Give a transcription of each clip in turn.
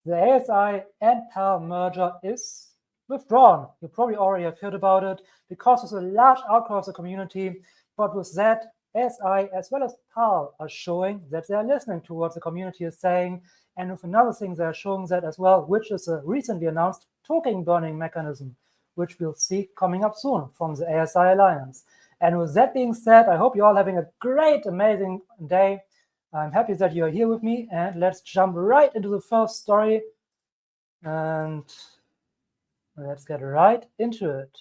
the ASI and Paal merger is withdrawn. You probably already have heard about it because there's a large outcry of the community. But with that, ASI as well as Paal are showing that they are listening to what the community is saying. And with another thing, they are showing that as well, which is a recently announced token burning mechanism, which we'll see coming up soon from the ASI Alliance. And with that being said, I hope you're all having a great, amazing day. I'm happy that you're here with me, and let's jump right into the first story. And let's get right into it.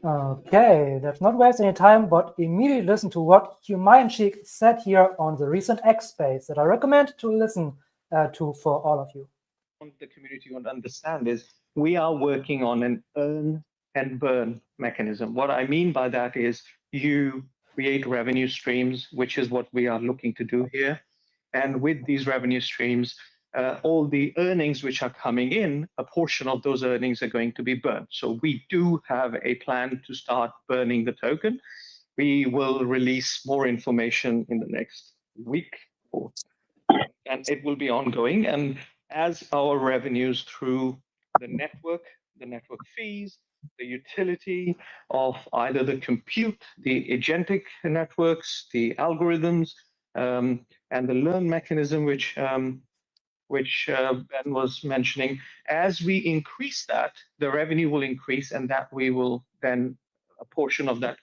Okay, let's not waste any time, but immediately listen to what Humayanchik said here on the recent X space that I recommend to listen to for all of you. The community want to understand is we are working on an earn and burn mechanism. What I mean by that is you create revenue streams, which is what we are looking to do here. And with these revenue streams, all the earnings which are coming in, a portion of those earnings are going to be burned. So we do have a plan to start burning the token. We will release more information in the next week, and it will be ongoing. And as our revenues through the network fees, the utility of either the compute, the agentic networks, the algorithms, and the learn mechanism, which Ben was mentioning, as we increase that, the revenue will increase, and that we will then, a portion of that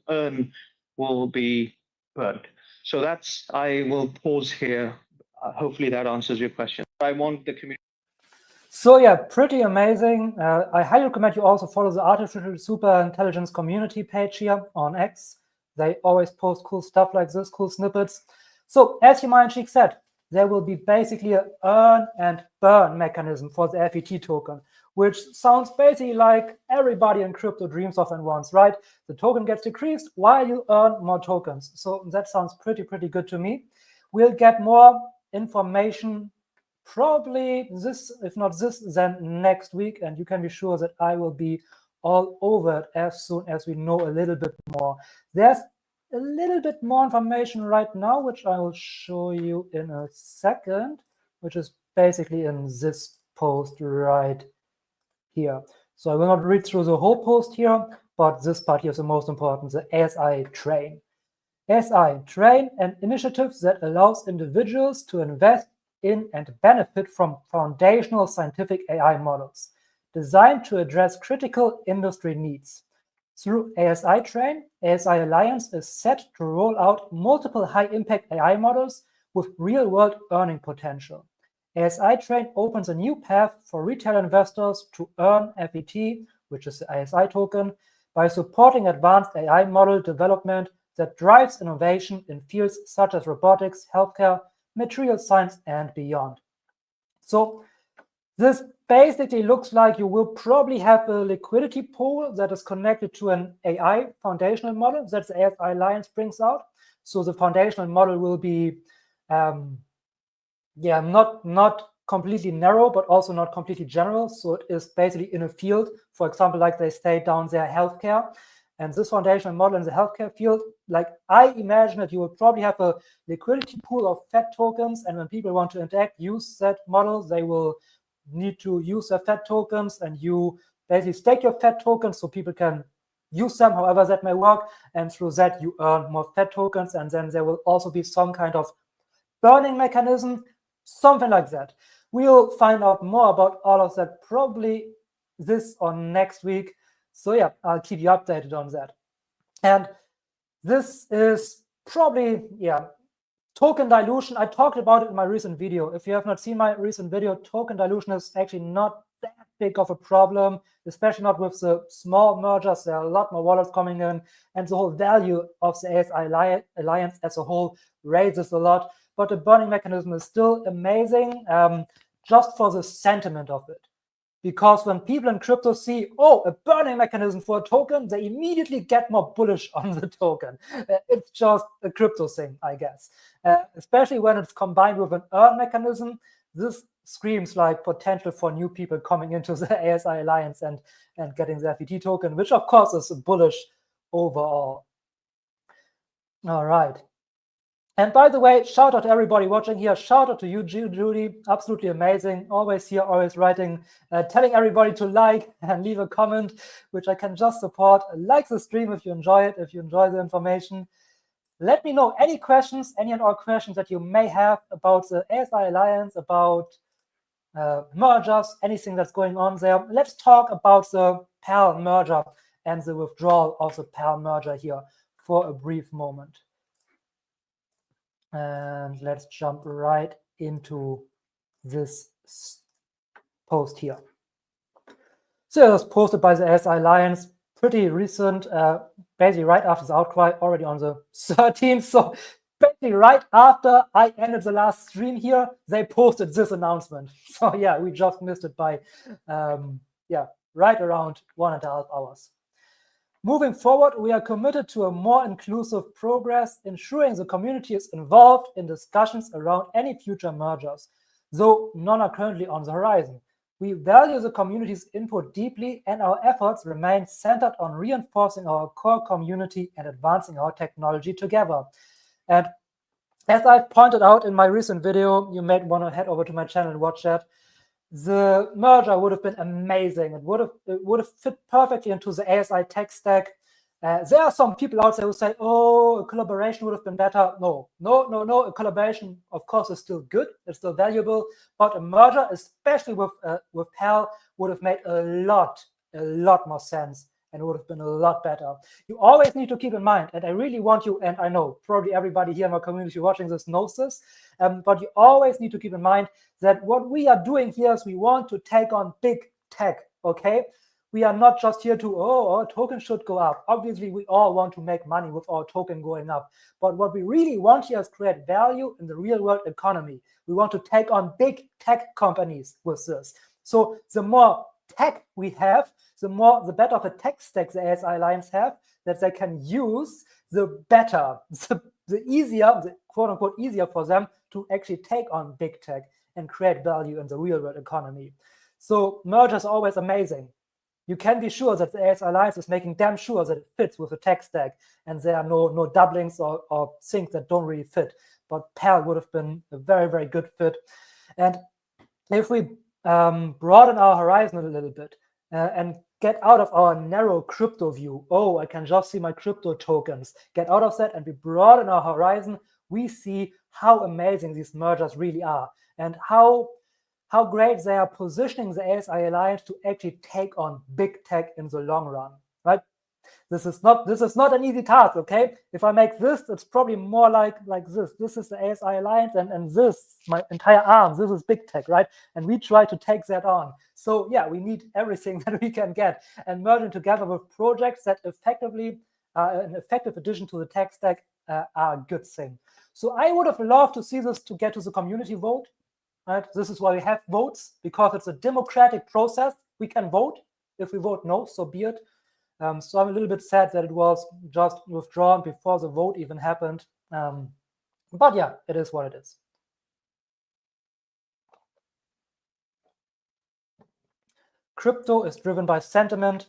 earn will be burned. So that's, I will pause here. Hopefully that answers your question. I want the community. So yeah, pretty amazing. I highly recommend you also follow the Artificial Super Intelligence community page here on X. They always post cool stuff like this, cool snippets. So as Humayanchik said, there will be basically an earn and burn mechanism for the FET token, which sounds basically like everybody in crypto dreams of and wants, right? The token gets decreased while you earn more tokens. So that sounds pretty good to me. We'll get more information probably this, if not this, then next week. And you can be sure that I will be all over it as soon as we know a little bit more. There's a little bit more information right now, which I will show you in a second, which is basically in this post right here. So I will not read through the whole post here, but this part here is the most important, the ASI Train. ASI Train, an initiative that allows individuals to invest in and benefit from foundational scientific AI models designed to address critical industry needs. Through ASI Train, ASI Alliance is set to roll out multiple high-impact AI models with real-world earning potential. ASI Train opens a new path for retail investors to earn FET, which is the ASI token, by supporting advanced AI model development that drives innovation in fields such as robotics, healthcare, material science, and beyond. So this basically looks like you will probably have a liquidity pool that is connected to an AI foundational model that the ASI Alliance brings out. So the foundational model will be, not completely narrow, but also not completely general. So it is basically in a field, for example, like they say down there, healthcare. And this foundational model in the healthcare field, like I imagine that you will probably have a liquidity pool of FET tokens. And when people want to interact, use that model, they will need to use their FET tokens, and you basically stake your FET tokens so people can use them however that may work. And through that, you earn more FET tokens. And then there will also be some kind of burning mechanism, something like that. We'll find out more about all of that probably this or next week. So yeah, I'll keep you updated on that. And this is probably, token dilution. I talked about it in my recent video. If you have not seen my recent video, token dilution is actually not that big of a problem, especially not with the small mergers. There are a lot more wallets coming in, and the whole value of the ASI Alliance as a whole raises a lot. But the burning mechanism is still amazing, just for the sentiment of it. Because when people in crypto see, oh, a burning mechanism for a token, they immediately get more bullish on the token. It's just a crypto thing, I guess. Especially when it's combined with an earn mechanism, this screams like potential for new people coming into the ASI Alliance and getting the FET token, which of course is bullish overall. All right. And by the way, shout out to everybody watching here. Shout out to you, Judy. Absolutely amazing. Always here, always writing, telling everybody to like and leave a comment, which I can just support. Like the stream if you enjoy it, if you enjoy the information. Let me know any questions, any and all questions that you may have about the ASI Alliance, about mergers, anything that's going on there. Let's talk about the Paal merger and the withdrawal of the Paal merger here for a brief moment. And let's jump right into this post here. So it was posted by the ASI Alliance, pretty recent, basically right after the outcry, already on the 13th. So basically right after I ended the last stream here, they posted this announcement. So yeah, we just missed it by, right around 1.5 hours. Moving forward, we are committed to a more inclusive progress, ensuring the community is involved in discussions around any future mergers, though none are currently on the horizon. We value the community's input deeply, and our efforts remain centered on reinforcing our core community and advancing our technology together. And as I've pointed out in my recent video, you may want to head over to my channel and watch that. The merger would have been amazing. It would have fit perfectly into the ASI tech stack. There are some people out there who say, "Oh, a collaboration would have been better." No. A collaboration, of course, is still good. It's still valuable, but a merger, especially with Paal, would have made a lot more sense, and it would have been a lot better. You always need to keep in mind, and I really want you, and I know probably everybody here in my community watching this knows this, but you always need to keep in mind that what we are doing here is we want to take on big tech, okay? We are not just here to, our token should go up. Obviously, we all want to make money with our token going up. But what we really want here is create value in the real world economy. We want to take on big tech companies with this. So the more tech we have, the better of a tech stack the ASI Alliance have that they can use, the better, the easier, the quote unquote easier for them to actually take on big tech and create value in the real world economy. So mergers are always amazing. You can be sure that the ASI Alliance is making damn sure that it fits with the tech stack and there are no doublings or things that don't really fit. But Paal would have been a very, very good fit. And if we broaden our horizon a little bit and get out of our narrow crypto view, I can just see my crypto tokens, get out of that and we broaden our horizon, we see how amazing these mergers really are and how great they are positioning the ASI Alliance to actually take on big tech in the long run, right? This is not an easy task, okay? If I make this, it's probably more like this. This is the ASI Alliance, and this, my entire arm, this is big tech, right? And we try to take that on. So yeah, we need everything that we can get and merging together with projects that effectively an effective addition to the tech stack are a good thing. So I would have loved to see this to get to the community vote. Right? This is why we have votes, because it's a democratic process. We can vote. If we vote no, so be it. So I'm a little bit sad that it was just withdrawn before the vote even happened. But yeah, it is what it is. Crypto is driven by sentiment.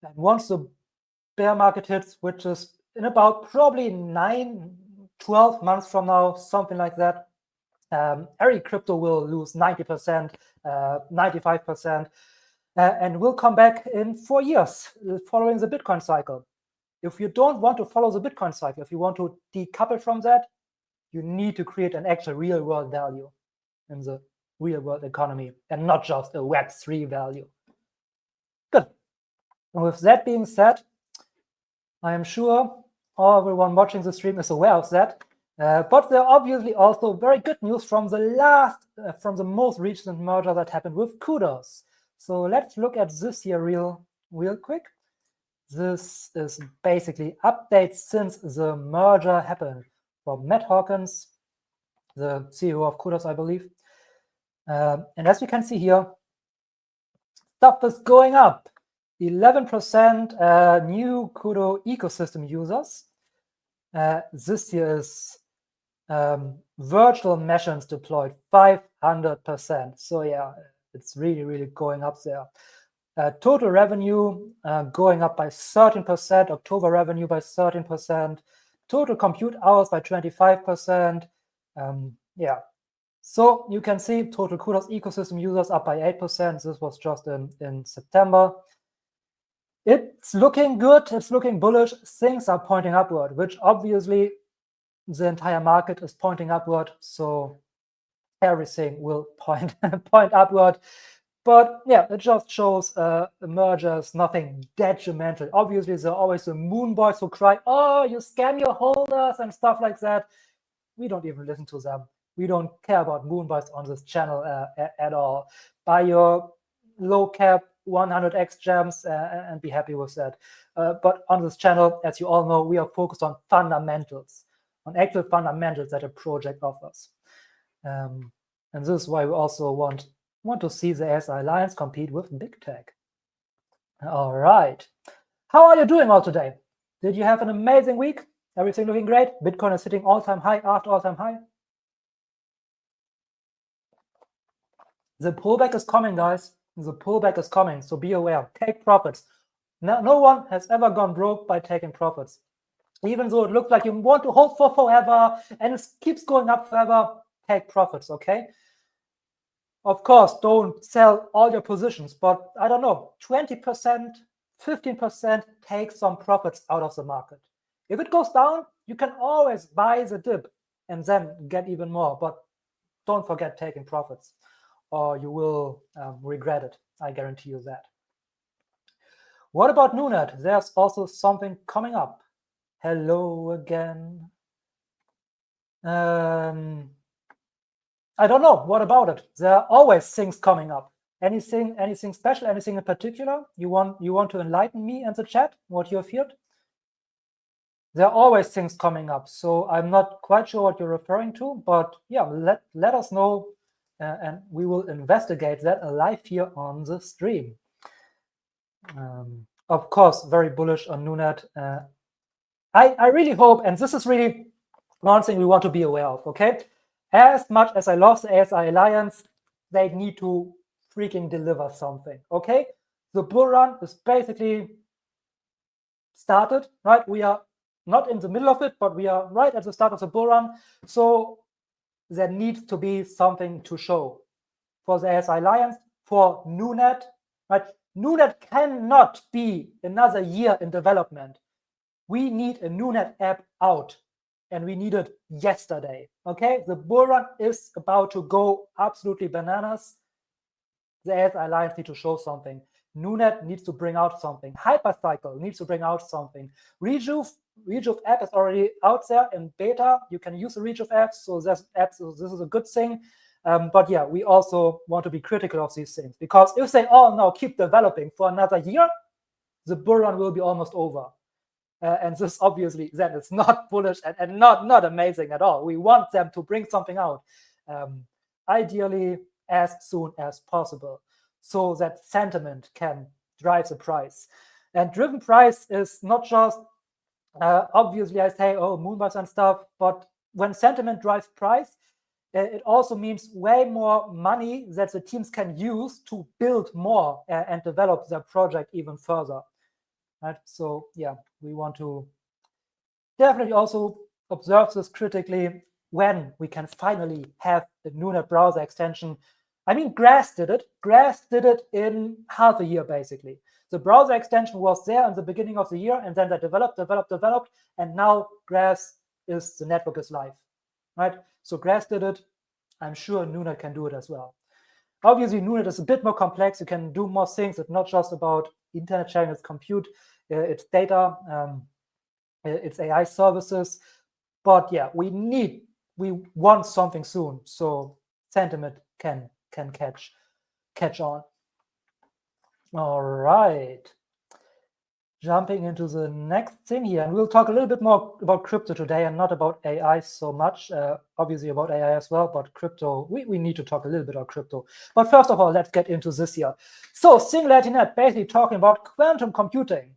And once the bear market hits, which is in about probably 9-12 months from now, something like that, every crypto will lose 90%, 95%, and will come back in 4 years following the Bitcoin cycle. If you don't want to follow the Bitcoin cycle, if you want to decouple from that, you need to create an actual real world value in the real world economy and not just a Web3 value. Good. And with that being said, I am sure everyone watching the stream is aware of that. But there are obviously also very good news from the most recent merger that happened with Kudos. So let's look at this here real quick. This is basically updates since the merger happened from Matt Hawkins, the CEO of Kudos, I believe. And as we can see here, stuff is going up. 11% new Kudo ecosystem users. This year is virtual machines deployed 500%. So yeah, it's really going up there. Total revenue going up by 13%, October revenue by 13%, total compute hours by 25%. Yeah. So you can see total Kudos ecosystem users up by 8%. This was just in September. It's looking good. It's looking bullish. Things are pointing upward, which obviously the entire market is pointing upward. So everything will point upward. But yeah, it just shows mergers, nothing detrimental. Obviously, there are always the moon boys who cry, oh, you scam your holders and stuff like that. We don't even listen to them. We don't care about moon boys on this channel at all. Buy your low cap 100x gems and be happy with that. But on this channel, as you all know, we are focused on fundamentals, on actual fundamentals that a project offers. And this is why we also want to see the ASI Alliance compete with big tech. All right. How are you doing all today? Did you have an amazing week? Everything looking great? Bitcoin is hitting all-time high after all-time high. The pullback is coming, guys. The pullback is coming, so be aware. Take profits. No one has ever gone broke by taking profits. Even though it looks like you want to hold for forever and it keeps going up forever, take profits, okay? Of course, don't sell all your positions, but I don't know, 20%, 15%, take some profits out of the market. If it goes down, you can always buy the dip and then get even more, but don't forget taking profits or you will regret it. I guarantee you that. What about Noonet? There's also something coming up. Hello again. I don't know. What about it? There are always things coming up. Anything special? Anything in particular? You want to enlighten me in the chat? What you have heard? There are always things coming up. So I'm not quite sure what you're referring to, but yeah, let us know, and we will investigate that live here on the stream. Of course, very bullish on Noonet. I really hope, and this is really one thing we want to be aware of. Okay. As much as I love the ASI Alliance, they need to freaking deliver something, okay? The bull run is basically started, right? We are not in the middle of it, but we are right at the start of the bull run. So there needs to be something to show for the ASI Alliance, for Noonet, right? Noonet cannot be another year in development. We need a Noonet app out. And we need it yesterday, okay? The bull run is about to go absolutely bananas. The ASI Alliance needs to show something. Noonet needs to bring out something. Hypercycle needs to bring out something. Rejuve app is already out there in beta. You can use the Rejuve app, so this is a good thing. But yeah, we also want to be critical of these things, because if they all now keep developing for another year, the bull run will be almost over. And this obviously then it's not bullish and not amazing at all. We want them to bring something out, ideally as soon as possible, so that sentiment can drive the price. And driven price is not just obviously I say, oh, moonbars and stuff, but when sentiment drives price, it also means way more money that the teams can use to build more and develop their project even further. Right? So yeah, we want to definitely also observe this critically when we can finally have a Noonet browser extension. I mean, Grass did it. Grass did it in half a year, basically. The browser extension was there in the beginning of the year, and then they developed, and now Grass is, the network is live, right? So Grass did it. I'm sure Noonet can do it as well. Obviously, Noonet is a bit more complex. You can do more things. It's not just about internet sharing, it's compute, it's data, it's AI services. But yeah, we want something soon, so sentiment can catch on. All right. Jumping into the next thing here, and we'll talk a little bit more about crypto today and not about AI so much, obviously about AI as well, but crypto, we need to talk a little bit about crypto. But first of all, let's get into this here. So SingularityNet basically talking about quantum computing.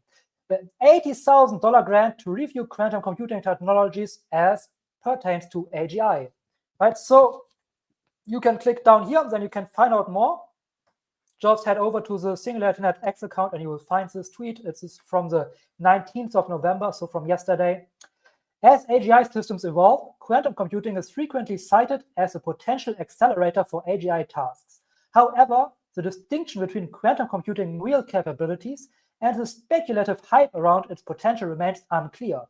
The $80,000 grant to review quantum computing technologies as pertains to AGI, right? So you can click down here, then you can find out more. Just head over to the SingularityNet X account and you will find this tweet. It's from the 19th of November, so from yesterday. As AGI systems evolve, quantum computing is frequently cited as a potential accelerator for AGI tasks. However, the distinction between quantum computing real capabilities and the speculative hype around its potential remains unclear.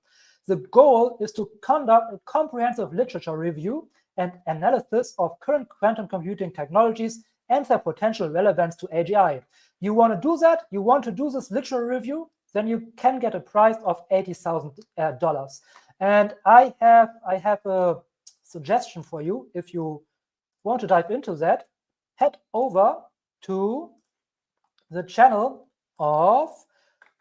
The goal is to conduct a comprehensive literature review and analysis of current quantum computing technologies and their potential relevance to AGI. You want to do that? You want to do this literature review? Then you can get a price of $80,000. And I have a suggestion for you. If you want to dive into that, head over to the channel of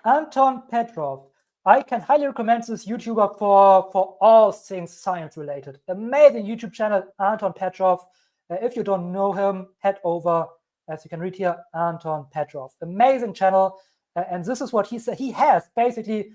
Anton Petrov. I can highly recommend this YouTuber for all things science related. Amazing YouTube channel, Anton Petrov. If you don't know him, head over, as you can read here, Anton Petrov. Amazing channel. And this is what he said. He has basically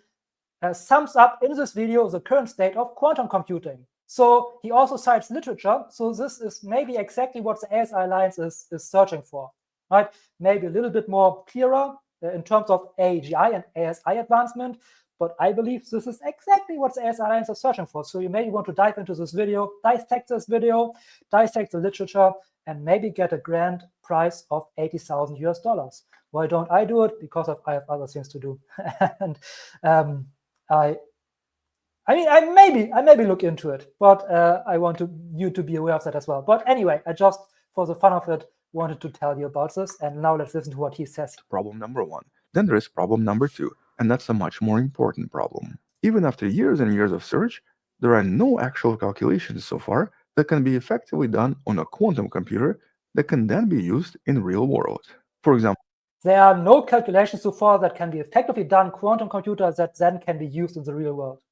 sums up in this video the current state of quantum computing. So he also cites literature. So this is maybe exactly what the ASI Alliance is searching for, right? Maybe a little bit more clearer in terms of AGI and ASI advancement. But I believe this is exactly what the ASI Alliance is searching for. So you maybe want to dive into this video, dissect this video, dissect the literature, and maybe get a grand prize of $80,000. Why don't I do it? Because I have other things to do. And I maybe look into it, but I want you to be aware of that as well. But anyway, I just, for the fun of it, wanted to tell you about this. And now let's listen to what he says. Problem number 1. Then there is problem number 2, and that's a much more important problem. Even after years and years of search, there are no actual calculations so far that can be effectively done on a quantum computer that can then be used in real world. For example, there are no calculations so far that can be effectively done quantum computers that then can be used in the real world.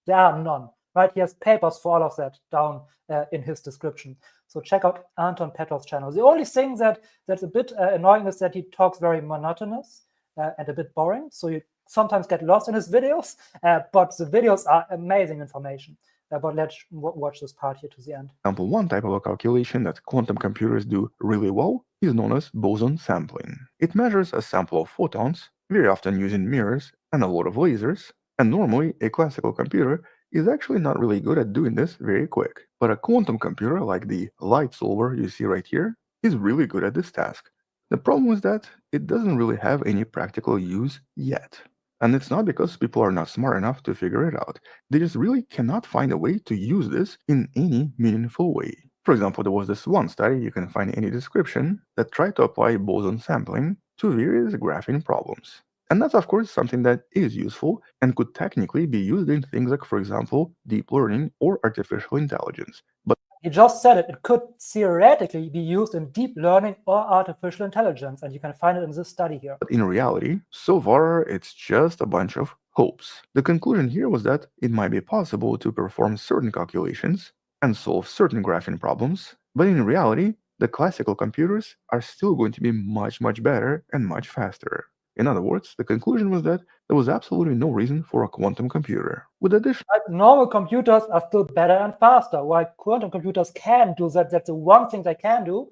There are none, right? He has papers for all of that down in his description. So check out Anton Petrov's channel. The only thing that's a bit annoying is that he talks very monotonous and a bit boring. So you sometimes get lost in his videos, but the videos are amazing information. But let's watch this part here to the end. Example, one type of a calculation that quantum computers do really well is known as boson sampling. It measures a sample of photons, very often using mirrors and a lot of lasers, and normally a classical computer is actually not really good at doing this very quick. But a quantum computer like the light solver you see right here is really good at this task. The problem is that it doesn't really have any practical use yet. And it's not because people are not smart enough to figure it out. They just really cannot find a way to use this in any meaningful way. For example, there was this one study, you can find any description, that tried to apply boson sampling to various graphing problems. And that's of course something that is useful and could technically be used in things like, for example, deep learning or artificial intelligence. But you just said it. It could theoretically be used in deep learning or artificial intelligence, and you can find it in this study here. But in reality, so far, it's just a bunch of hopes. The conclusion here was that it might be possible to perform certain calculations and solve certain graphing problems, but in reality, the classical computers are still going to be much, much better and much faster. In other words, the conclusion was that there was absolutely no reason for a quantum computer. With addition, normal computers are still better and faster. While quantum computers can do that, that's the one thing they can do.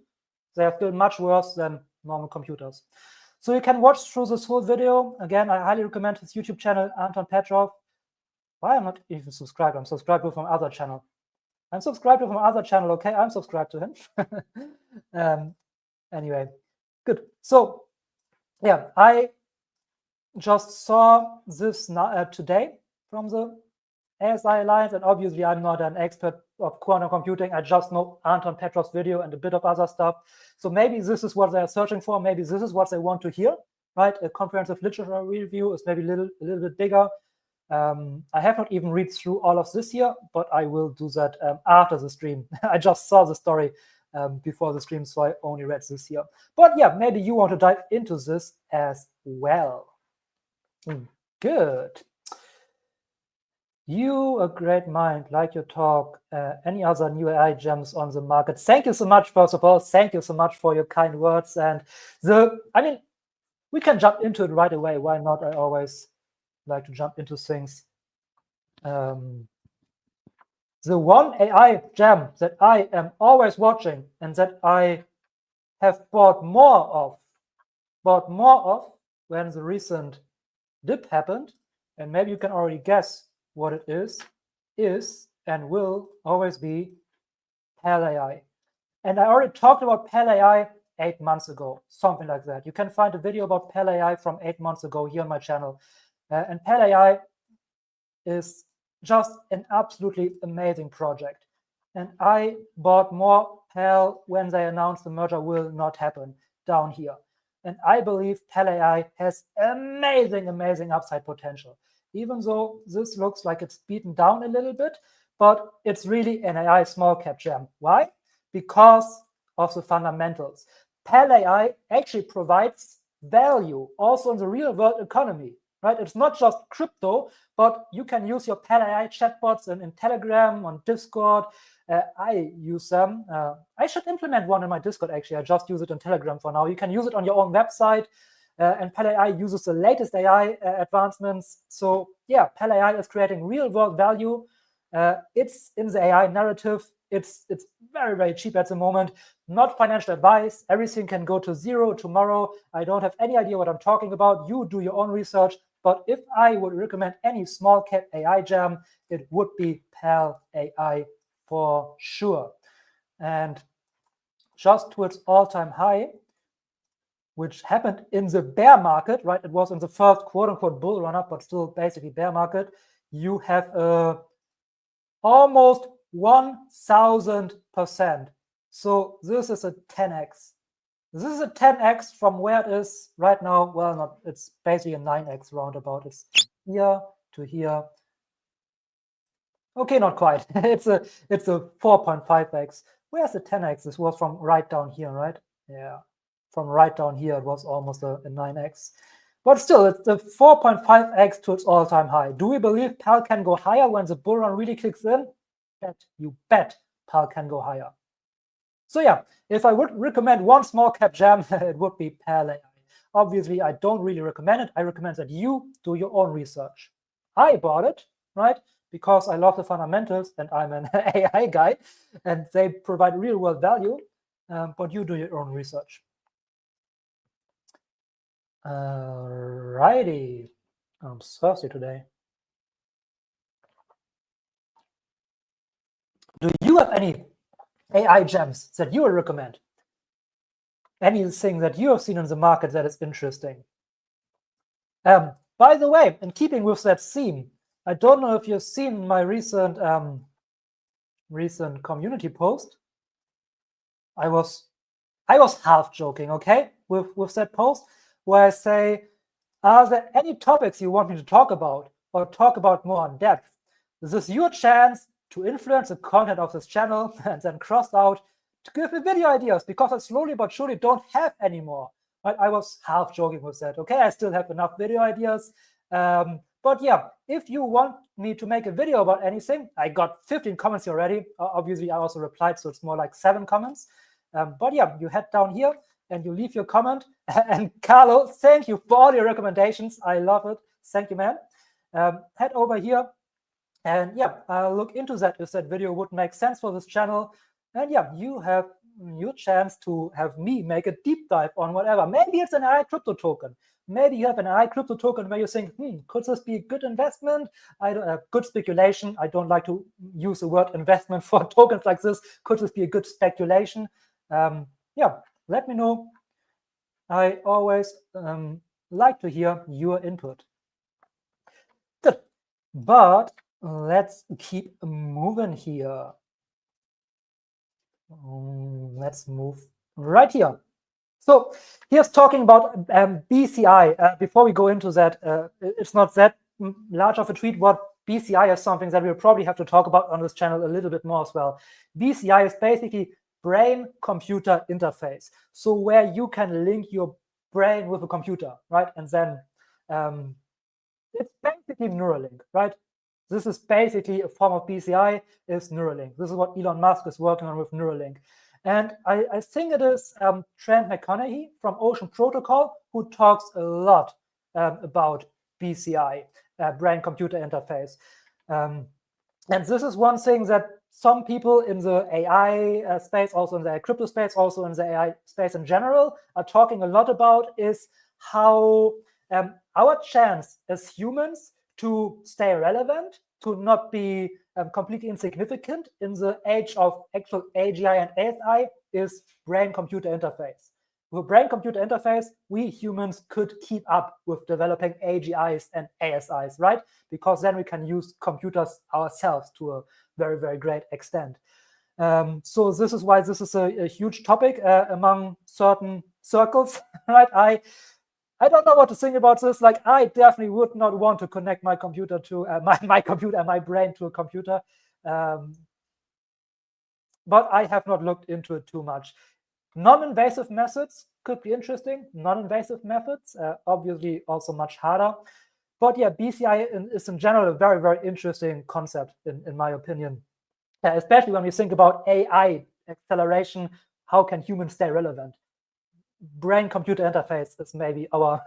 They are still much worse than normal computers. So you can watch through this whole video. Again, I highly recommend his YouTube channel, Anton Petrov. Why am I not even subscribed? I'm subscribed to from other channel. I'm subscribed to from other channel. Okay, I'm subscribed to him. Anyway, good. So yeah, I just saw this today from the ASI Alliance, and obviously I'm not an expert of quantum computing. I just know Anton Petrov's video and a bit of other stuff. So maybe this is what they're searching for. Maybe this is what they want to hear, right? A comprehensive literature review is maybe a little bit bigger. I have not even read through all of this here, but I will do that after the stream. I just saw the story before the stream, so I only read this here. But yeah, maybe you want to dive into this as well. Good. You, a great mind, like your talk. Any other new AI gems on the market? Thank you so much, first of all. Thank you so much for your kind words. And we can jump into it right away. Why not? I always like to jump into things. The one AI gem that I am always watching and that I have bought more of when the recent dip happened, and maybe you can already guess what it is. is and will always be Paal AI. And I already talked about Paal AI 8 months ago, something like that. You can find a video about Paal AI from 8 months ago here on my channel. And Paal AI is just an absolutely amazing project. And I bought more Paal when they announced the merger will not happen down here. And I believe Paal AI has amazing, amazing upside potential, even though this looks like it's beaten down a little bit, but it's really an AI small cap gem. Why? Because of the fundamentals. Paal AI actually provides value also in the real world economy, right? It's not just crypto, but you can use your Paal AI chatbots in Telegram, on Discord. I use them. I should implement one in my Discord, actually. I just use it on Telegram for now. You can use it on your own website. And Paal AI uses the latest AI advancements. So yeah, Paal AI is creating real world value. It's in the AI narrative. It's very, very cheap at the moment. Not financial advice. Everything can go to zero tomorrow. I don't have any idea what I'm talking about. You do your own research. But if I would recommend any small cap AI gem, it would be Paal AI for sure. And just to its all-time high, which happened in the bear market, right? It was in the first quote-unquote bull run-up, but still basically bear market. You have almost 1,000%. So this is a 10x. This is a 10x from where it is right now. Well, not, it's basically a 9x roundabout. It's here to here. Okay, not quite. it's a 4.5x. Where's the 10x? This was from right down here, right? Yeah, from right down here, it was almost a 9x. But still, it's the 4.5x to its all-time high. Do we believe Paal can go higher when the bull run really kicks in? You bet Paal can go higher. So yeah, if I would recommend one small cap gem, it would be Paal AI. Obviously, I don't really recommend it. I recommend that you do your own research. I bought it, right? Because I love the fundamentals and I'm an AI guy and they provide real world value, but you do your own research. Alrighty, I'm thirsty today. Do you have any AI gems that you would recommend? Anything that you have seen in the market that is interesting? By the way, in keeping with that theme, I don't know if you've seen my recent community post. I was half joking, okay, with that post where I say, are there any topics you want me to talk about or talk about more in depth? This is your chance to influence the content of this channel, and then crossed out to give me video ideas, because I slowly but surely don't have any more. But I was half joking with that. Okay, I still have enough video ideas. But yeah, if you want me to make a video about anything, I got 15 comments already. Obviously, I also replied, so it's more like 7 comments. But yeah, you head down here and you leave your comment. And Carlo, thank you for all your recommendations. I love it. Thank you, man. Head over here. And yeah, I'll look into that if that video would make sense for this channel. And yeah, you have your chance to have me make a deep dive on whatever. Maybe it's an AI crypto token. Maybe you have an AI crypto token where you think, could this be a good investment? Good speculation. I don't like to use the word investment for tokens like this. Could this be a good speculation? Yeah, let me know. I always like to hear your input. Good. But let's keep moving here. Let's move right here. So here's talking about BCI. Before we go into that, it's not that large of a tweet. What BCI is something that we'll probably have to talk about on this channel a little bit more as well. BCI is basically brain-computer interface. So where you can link your brain with a computer, right? And then it's basically Neuralink, right? This is basically a form of BCI, is Neuralink. This is what Elon Musk is working on with Neuralink. And I think it is Trent McConaughey from Ocean Protocol who talks a lot about BCI, brain-computer interface. And this is one thing that some people in the AI space, also in the crypto space, also in the AI space in general, are talking a lot about, is how our chance as humans to stay relevant to not be completely insignificant in the age of actual AGI and ASI is brain-computer interface. With brain-computer interface, we humans could keep up with developing AGIs and ASIs, right? Because then we can use computers ourselves to a very, very great extent. So this is why this is a huge topic among certain circles, right? I don't know what to think about this. Like, I definitely would not want to connect my computer to my computer and my brain to a computer. But I have not looked into it too much. Non-invasive methods could be interesting. Non-invasive methods, obviously also much harder. But yeah, BCI is in general a very, very interesting concept, in my opinion. Especially when we think about AI acceleration, how can humans stay relevant? Brain-computer interface is maybe our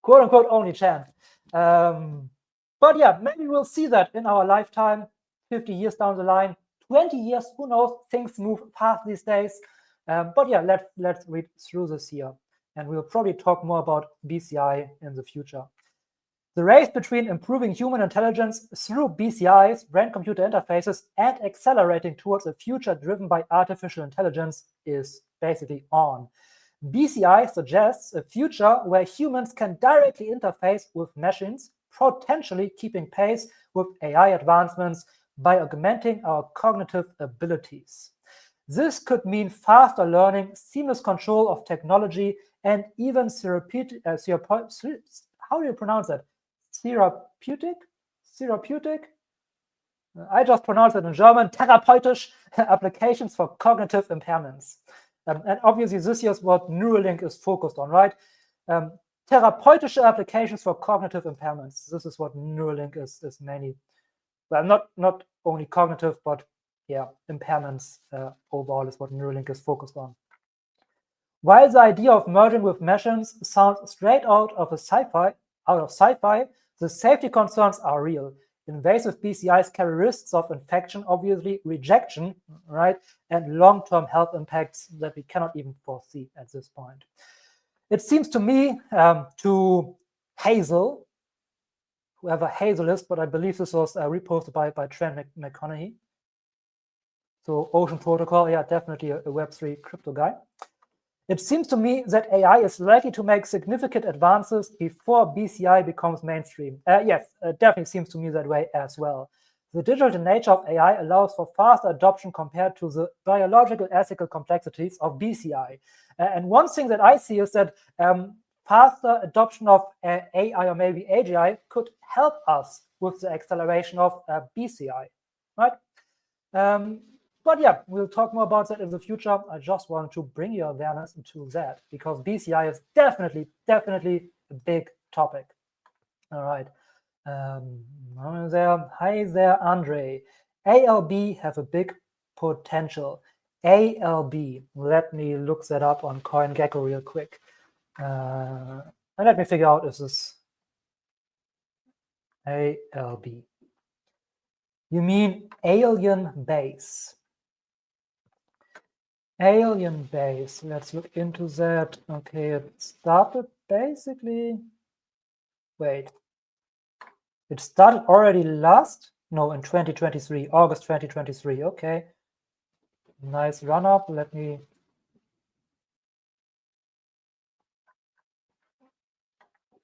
quote-unquote only chance. But yeah, maybe we'll see that in our lifetime, 50 years down the line, 20 years, who knows, things move fast these days. But yeah, let's read through this here. And we'll probably talk more about BCI in the future. The race between improving human intelligence through BCIs, brain-computer interfaces, and accelerating towards a future driven by artificial intelligence is basically on. BCI suggests a future where humans can directly interface with machines, potentially keeping pace with AI advancements by augmenting our cognitive abilities. This could mean faster learning, seamless control of technology, and even therapeutic, how do you pronounce that? Therapeutic? I just pronounced it in German, therapeutisch applications for cognitive impairments. And obviously this is what Neuralink is focused on, right? Therapeutische applications for cognitive impairments. This is what Neuralink is mainly, well, not only cognitive, but yeah, impairments overall is what Neuralink is focused on. While the idea of merging with machines sounds straight out of sci-fi, the safety concerns are real. Invasive BCIs carry risks of infection, obviously, rejection, right, and long-term health impacts that we cannot even foresee at this point. It seems to me to Hazel, whoever Hazel is, but I believe this was reposted by Trent McConaughey. So Ocean Protocol, yeah, definitely a Web3 crypto guy. It seems to me that AI is likely to make significant advances before BCI becomes mainstream. Yes, it definitely seems to me that way as well. The digital nature of AI allows for faster adoption compared to the biological ethical complexities of BCI. And one thing that I see is that faster adoption of AI or maybe AGI could help us with the acceleration of BCI, right? But yeah, we'll talk more about that in the future. I just want to bring your awareness into that because BCI is definitely a big topic. All right. Hi there, Andre. ALB have a big potential. ALB. Let me look that up on CoinGecko real quick. And let me figure out if this ALB. You mean alien base? Alien base, let's look into that. Okay, it started basically, wait, it started already in 2023, August 2023, okay. Nice run up, let me,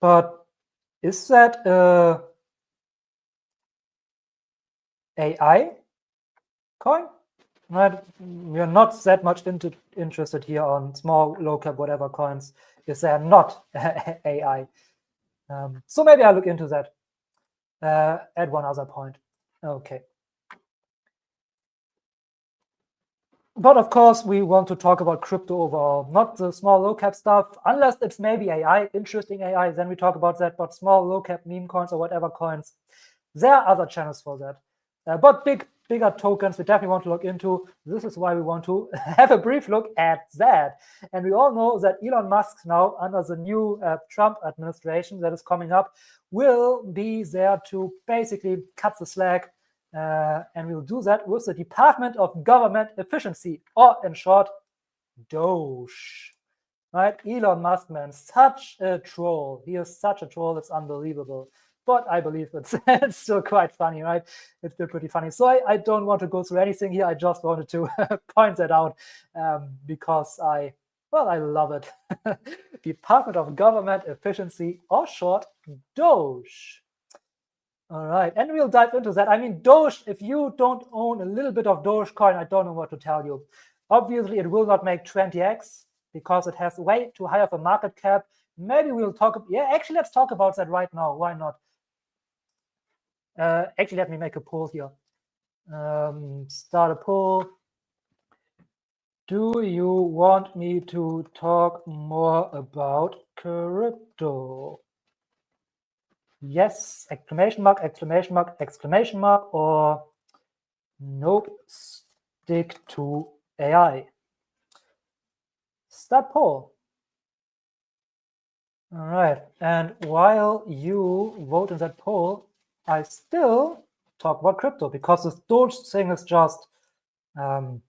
but is that AI coin? Right, we are not that much interested here on small, low cap, whatever coins if they are not AI. So maybe I'll look into that at one other point. Okay. But of course, we want to talk about crypto overall, not the small, low cap stuff, unless it's maybe AI, interesting AI, then we talk about that. But small, low cap meme coins or whatever coins, there are other channels for that. But bigger tokens we definitely want to look into. This is why we want to have a brief look at that. And we all know that Elon Musk now, under the new Trump administration that is coming up, will be there to basically cut the slack. And we'll do that with the Department of Government Efficiency, or in short, Doge. Right? Elon Musk, man, such a troll. He is such a troll, it's unbelievable. but I believe it's still quite funny, right? It's still pretty funny. So I don't want to go through anything here. I just wanted to point that out because I love it. Department of Government Efficiency, or short, Doge. All right, and we'll dive into that. I mean, Doge, if you don't own a little bit of Dogecoin, I don't know what to tell you. Obviously, it will not make 20x because it has way too high of a market cap. Maybe we'll talk, actually, let's talk about that right now. Why not? Actually, let me make a poll here. Start a poll. Do you want me to talk more about crypto? Yes, exclamation mark, exclamation mark, exclamation mark, or nope, stick to AI. Start poll. All right, and while you vote in that poll, I still talk about crypto because this Doge thing is just, Elon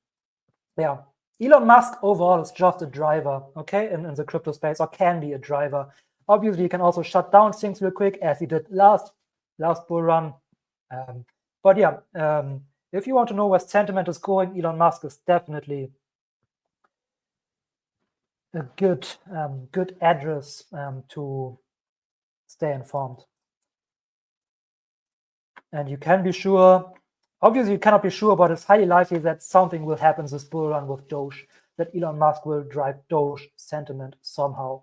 Musk overall is just a driver, okay, in the crypto space, or can be a driver. Obviously, you can also shut down things real quick, as he did last bull run. But yeah, if you want to know where sentiment is going, Elon Musk is definitely a good address to stay informed. And you can be sure, obviously you cannot be sure, but it's highly likely that something will happen this bull run with Doge, that Elon Musk will drive Doge sentiment somehow.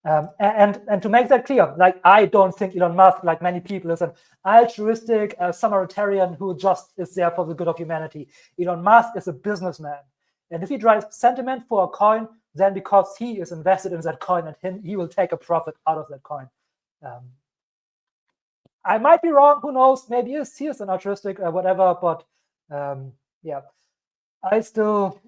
And to make that clear, like, I don't think Elon Musk, like many people, is an altruistic Samaritan who just is there for the good of humanity. Elon Musk is a businessman. And if he drives sentiment for a coin, then because he is invested in that coin and he will take a profit out of that coin. I might be wrong, who knows, maybe he is an altruistic or whatever, but yeah, I still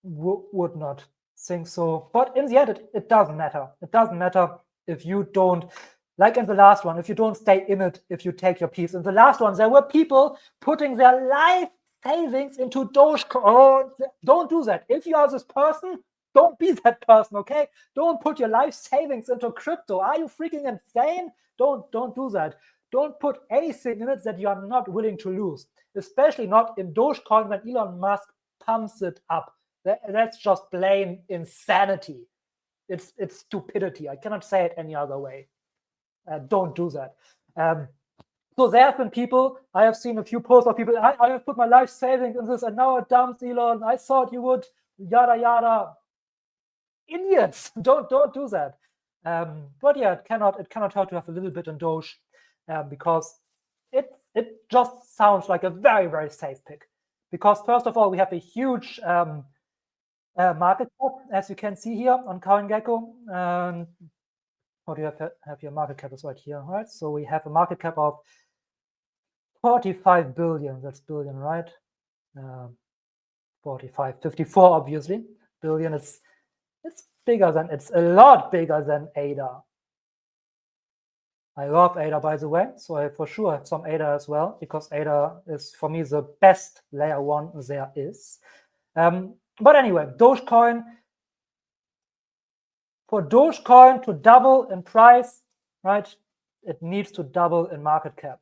would not think so. But in the end, it doesn't matter. It doesn't matter if you don't, like in the last one, if you don't stay in it, if you take your piece. In the last one, there were people putting their life savings into Dogecoin. Oh, don't do that. If you are this person, don't be that person, okay? Don't put your life savings into crypto. Are you freaking insane? Don't do that. Don't put anything in it that you are not willing to lose, especially not in Dogecoin when Elon Musk pumps it up. That's just plain insanity. It's stupidity. I cannot say it any other way. Don't do that. So there have been people, I have seen a few posts of people, I have put my life savings in this and now it dumps, Elon. I thought you would, yada, yada. Idiots, don't do that. But yeah, it cannot hurt to have a little bit in Doge because it just sounds like a very, very safe pick. Because first of all, we have a huge market cap, as you can see here on CoinGecko. What do you have your market cap is right here, right? So we have a market cap of 45 billion. That's billion, right? 45, 54, obviously. Billion. It's bigger than, it's a lot bigger than ADA. I love ADA, by the way, so I for sure have some ADA as well, because ADA is, for me, the best layer one there is. But anyway, Dogecoin, for Dogecoin to double in price, right, it needs to double in market cap.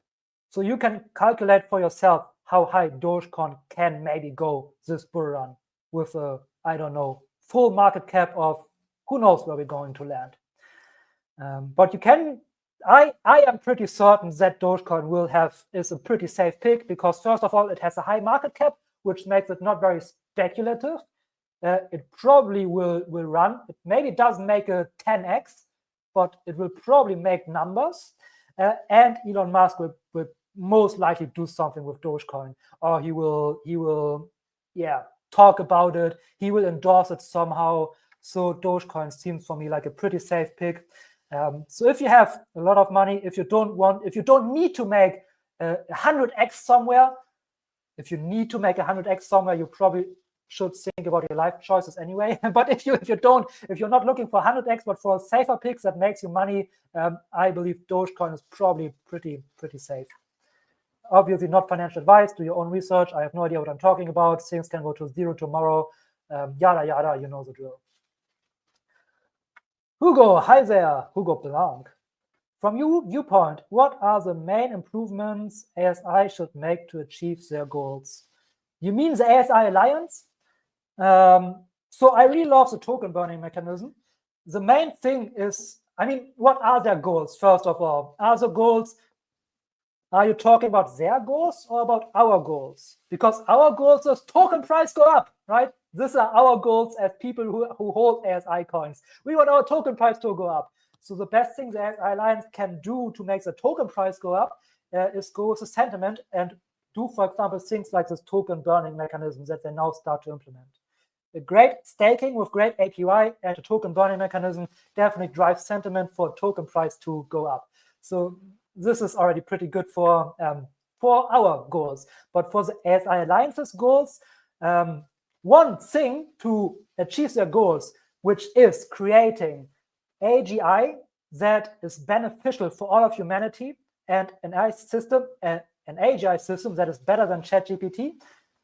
So you can calculate for yourself how high Dogecoin can maybe go this bull run with a, I don't know, full market cap of who knows where we're going to land. But you can, I am pretty certain that Dogecoin is a pretty safe pick, because first of all, it has a high market cap, which makes it not very speculative. It probably will run. It maybe doesn't make a 10x, but it will probably make numbers. And Elon Musk will most likely do something with Dogecoin, or he will talk about it. He will endorse it somehow. So Dogecoin seems for me like a pretty safe pick. So if you have a lot of money, if you don't need to make 100x somewhere, if you need to make 100x somewhere, you probably should think about your life choices anyway. But if you're not looking for 100x, but for safer picks that makes you money, I believe Dogecoin is probably pretty safe. Obviously not financial advice. Do your own research. I have no idea what I'm talking about. Things can go to zero tomorrow. Yada yada. You know the drill. Hugo, hi there. Hugo Blanc. from your viewpoint, what are the main improvements ASI should make to achieve their goals? You mean the ASI Alliance? So I really love the token burning mechanism. The main thing is, I mean, what are their goals, first of all? Are you talking about their goals or about our goals? Because our goals is token price go up, right? These are our goals as people who hold ASI coins. We want our token price to go up. So the best thing the ASI Alliance can do to make the token price go up is go with the sentiment and do, for example, things like this token burning mechanism that they now start to implement. A great staking with great API and a token burning mechanism definitely drives sentiment for token price to go up. So this is already pretty good for our goals. But for the ASI Alliance's goals, one thing to achieve their goals, which is creating AGI that is beneficial for all of humanity and an AI system, an AGI system that is better than ChatGPT.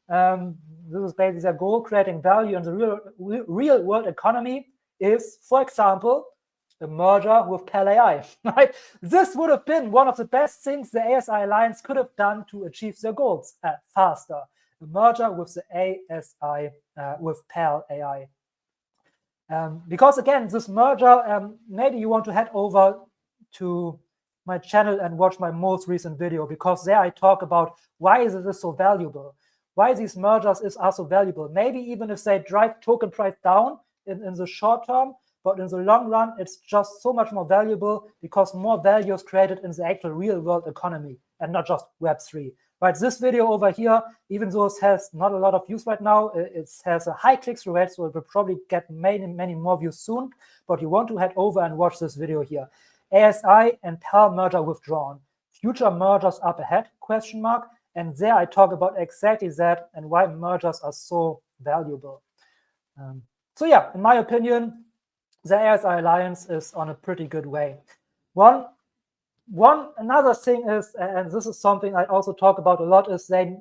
This is basically their goal, creating value in the real world economy is, for example, a merger with Paal AI, right? This would have been one of the best things the ASI Alliance could have done to achieve their goals faster. A merger with the ASI, with Paal AI. Because again, this merger, maybe you want to head over to my channel and watch my most recent video, because there I talk about why is this so valuable, why these mergers are so valuable. Maybe even if they drive token price down in the short term, but in the long run, it's just so much more valuable because more value is created in the actual real world economy and not just Web3. Right, this video over here, even though it has not a lot of views right now, it has a high click-through rate, so it will probably get many more views soon. But you want to head over and watch this video here. ASI and Paal merger withdrawn. Future mergers up ahead, ? And there I talk about exactly that and why mergers are so valuable. So yeah, in my opinion, the ASI Alliance is on a pretty good way. Another thing is, and this is something I also talk about a lot, is they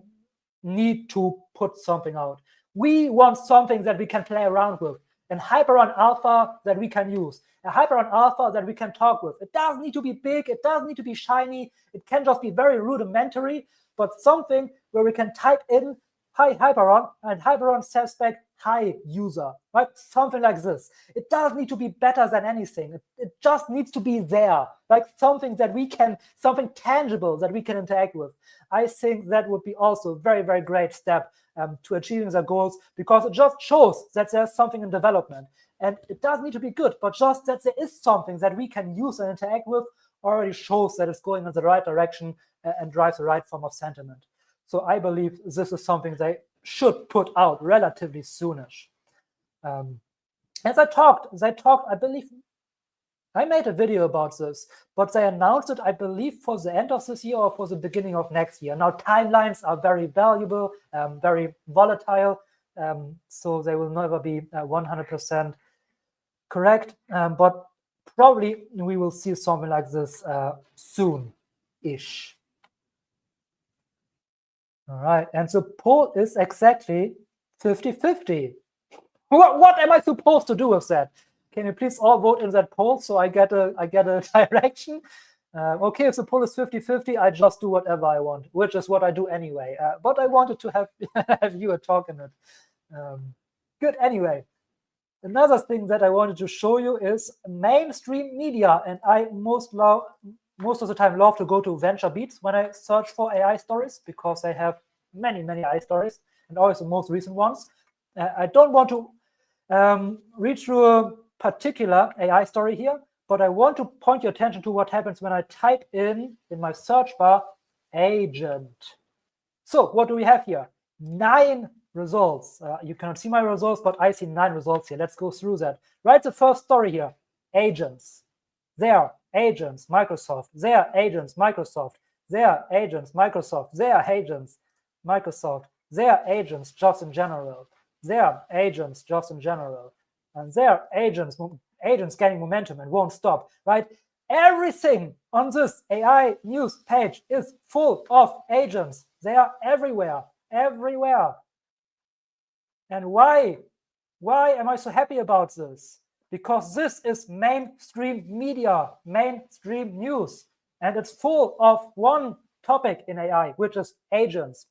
need to put something out. We want something that we can play around with, and Hyperon Alpha that we can use, a Hyperon Alpha that we can talk with. It doesn't need to be big, it doesn't need to be shiny, it can just be very rudimentary, but something where we can type in hi Hyperon, and Hyperon says back hi user, right? Something like this. It doesn't need to be better than anything. It just needs to be there, like something that we can, something tangible that we can interact with. I think that would be also a very, very great step to achieving their goals, because it just shows that there's something in development. And it doesn't need to be good, but just that there is something that we can use and interact with already shows that it's going in the right direction and drives the right form of sentiment. So I believe this is something they should put out relatively soonish. As I talked, I believe, I made a video about this, but they announced it, I believe, for the end of this year or for the beginning of next year. Now, timelines are very valuable, very volatile, so they will never be 100% correct, but probably we will see something like this soon-ish. All right, and the poll is exactly 50-50. What am I supposed to do with that? Can you please all vote in that poll so I get a direction? Okay, if the poll is 50-50, I just do whatever I want, which is what I do anyway. But I wanted to have you a talk in it. Good, anyway. Another thing that I wanted to show you is mainstream media, and I most of the time love to go to Venture Beats when I search for AI stories, because they have many AI stories, and always the most recent ones. I don't want to read through a particular AI story here, but I want to point your attention to what happens when I type in my search bar, agent. So what do we have here? 9 results. You cannot see my results, but I see 9 results here. Let's go through that. Right, the first story here, agents. There, agents, Microsoft. There, agents, Microsoft. There, agents, Microsoft. There, agents, Microsoft. There, agents, just in general. There, agents, just in general. And there, agents gaining momentum and won't stop, right? Everything on this AI news page is full of agents. They are everywhere. And why am I so happy about this? because this is mainstream media, mainstream news, and it's full of one topic in AI, which is agents.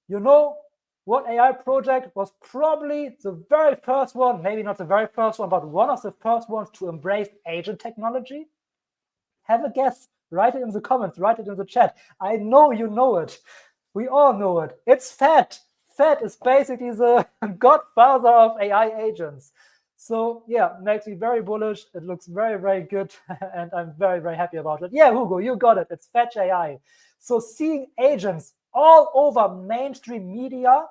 You know what AI project was probably the very first one, maybe not the very first one, but one of the first ones to embrace agent technology? Have a guess. Write it in the comments, write it in the chat. I know you know it. We all know it. It's FET. FET is basically the godfather of AI agents. So yeah, makes me very bullish. It looks very, very good. And I'm very, very happy about it. Yeah, Hugo, you got it. It's Fetch AI. So seeing agents all over mainstream media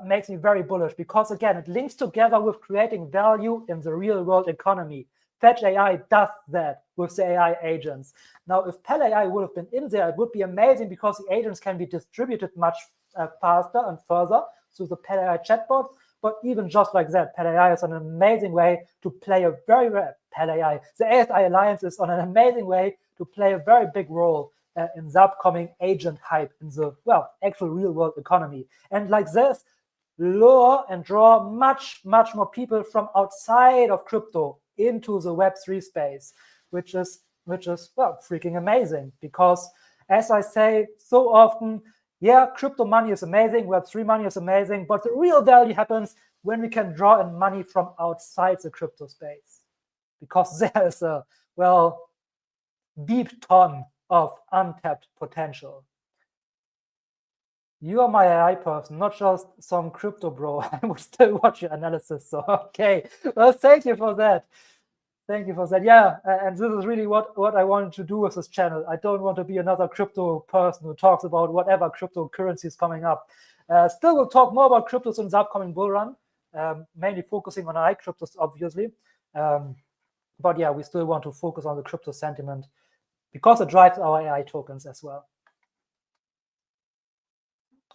makes me very bullish, because again, it links together with creating value in the real world economy. Fetch AI does that with the AI agents. Now, if Paal AI would have been in there, it would be amazing, because the agents can be distributed much faster and further through the Paal AI chatbot. But even just like that, Paal AI is an amazing way to play a very, Paal AI, the ASI Alliance is on an amazing way to play a very big role in the upcoming agent hype in the, well, actual real world economy. And like this, lure and draw much, much more people from outside of crypto into the Web3 space, which is well, freaking amazing. Because as I say so often, yeah, crypto money is amazing, Web3 money is amazing, but the real value happens when we can draw in money from outside the crypto space, because there is a, well, deep ton of untapped potential. You are my AI person, not just some crypto bro. I would still watch your analysis. So, okay. Well, thank you for that. Thank you for that. Yeah, and this is really what I wanted to do with this channel. I don't want to be another crypto person who talks about whatever cryptocurrency is coming up. Still, we'll talk more about cryptos in the upcoming bull run, mainly focusing on AI cryptos, obviously. But yeah, we still want to focus on the crypto sentiment, because it drives our AI tokens as well.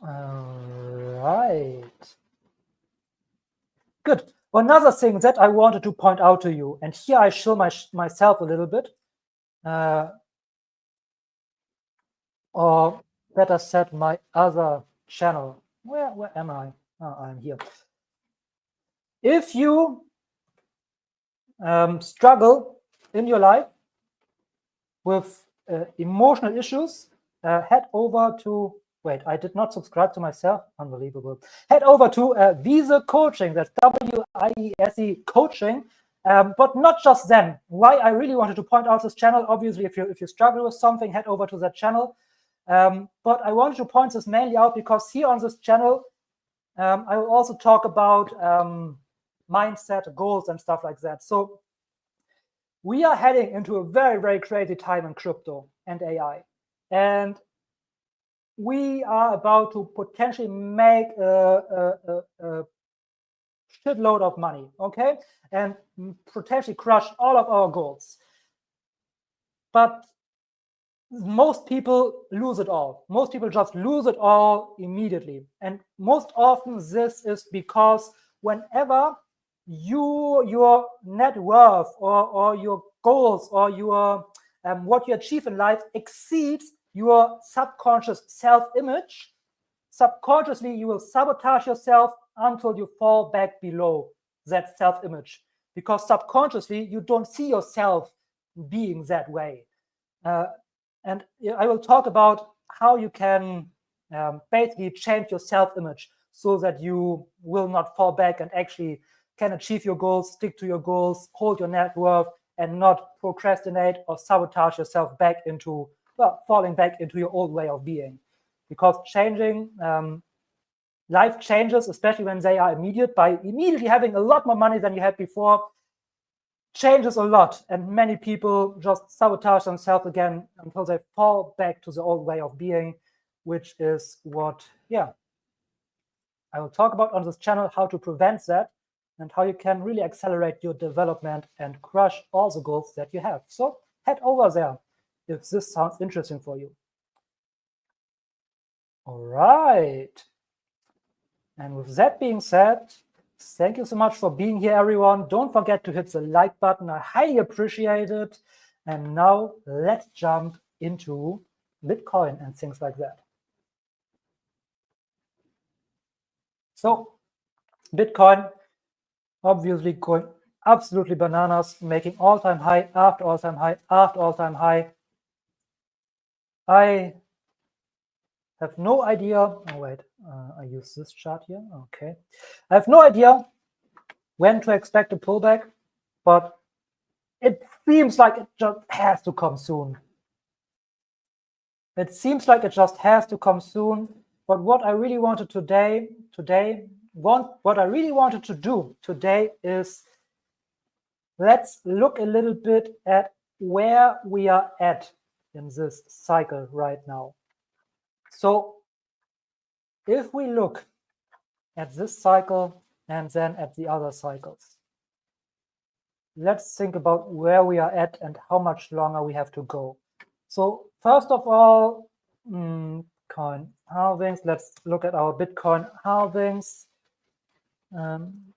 All right. Good. Another thing that I wanted to point out to you, and here I show myself a little bit, or better said, my other channel. Where am I? Oh, I'm here. If you struggle in your life with emotional issues, head over to, wait, I did not subscribe to myself. Unbelievable. Head over to Wiese Coaching. That's WIESE Coaching. But not just them. Why I really wanted to point out this channel, obviously, if you struggle with something, head over to that channel. But I wanted to point this mainly out because here on this channel, I will also talk about mindset, goals, and stuff like that. So we are heading into a very, very crazy time in crypto and AI. And we are about to potentially make a shitload of money, okay? And potentially crush all of our goals. But most people lose it all. Most people just lose it all immediately. And most often this is because whenever your net worth or your goals or your what you achieve in life exceeds your subconscious self-image, subconsciously you will sabotage yourself until you fall back below that self-image, because subconsciously you don't see yourself being that way. And I will talk about how you can basically change your self-image so that you will not fall back and actually can achieve your goals, stick to your goals, hold your net worth, and not procrastinate or sabotage yourself back into, well, falling back into your old way of being. Because changing, life changes, especially when they are immediate, by immediately having a lot more money than you had before, changes a lot, and many people just sabotage themselves again until they fall back to the old way of being, which is what, yeah, I will talk about on this channel, how to prevent that and how you can really accelerate your development and crush all the goals that you have. So head over there if this sounds interesting for you. All right. And with that being said, thank you so much for being here, everyone. Don't forget to hit the like button. I highly appreciate it. And now let's jump into Bitcoin and things like that. So Bitcoin, obviously going absolutely bananas, making all-time high after all-time high after all-time high. I have no idea. Oh, wait, I use this chart here. Okay. I have no idea when to expect a pullback, but it seems like it just has to come soon. It seems like it just has to come soon. But what I really wanted what I really wanted to do today is let's look a little bit at where we are at in this cycle right now. So if we look at this cycle and then at the other cycles, let's think about where we are at and how much longer we have to go. So first of all, coin halvings. Let's look at our Bitcoin halvings, and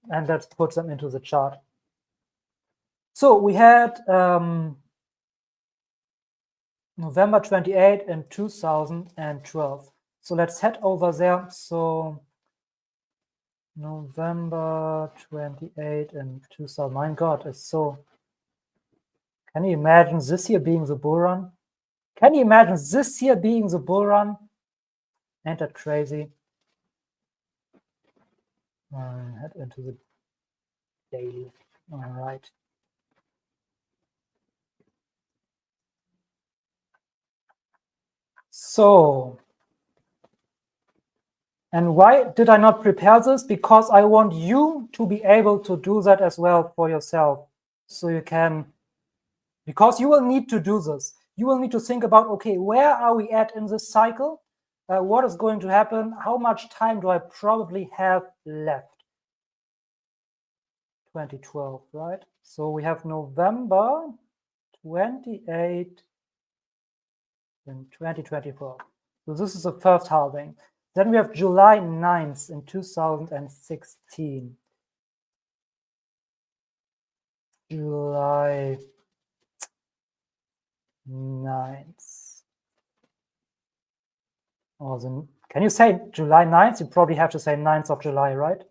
let's put them into the chart. So we had November 28 in 2012. So let's head over there. So November 28 in 2000. My God, it's so. Can you imagine this year being the bull run? Can you imagine this year being the bull run? Ain't that crazy? Head into the daily. All right. So, and why did I not prepare this? Because I want you to be able to do that as well for yourself. So you can, because you will need to do this. You will need to think about, okay, where are we at in this cycle? What is going to happen? How much time do I probably have left? 2012, right? So we have November 28 in 2024. So this is the first halving. Then we have July 9th in 2016. July 9th. Oh, can you say July 9th? You probably have to say 9th of July, right?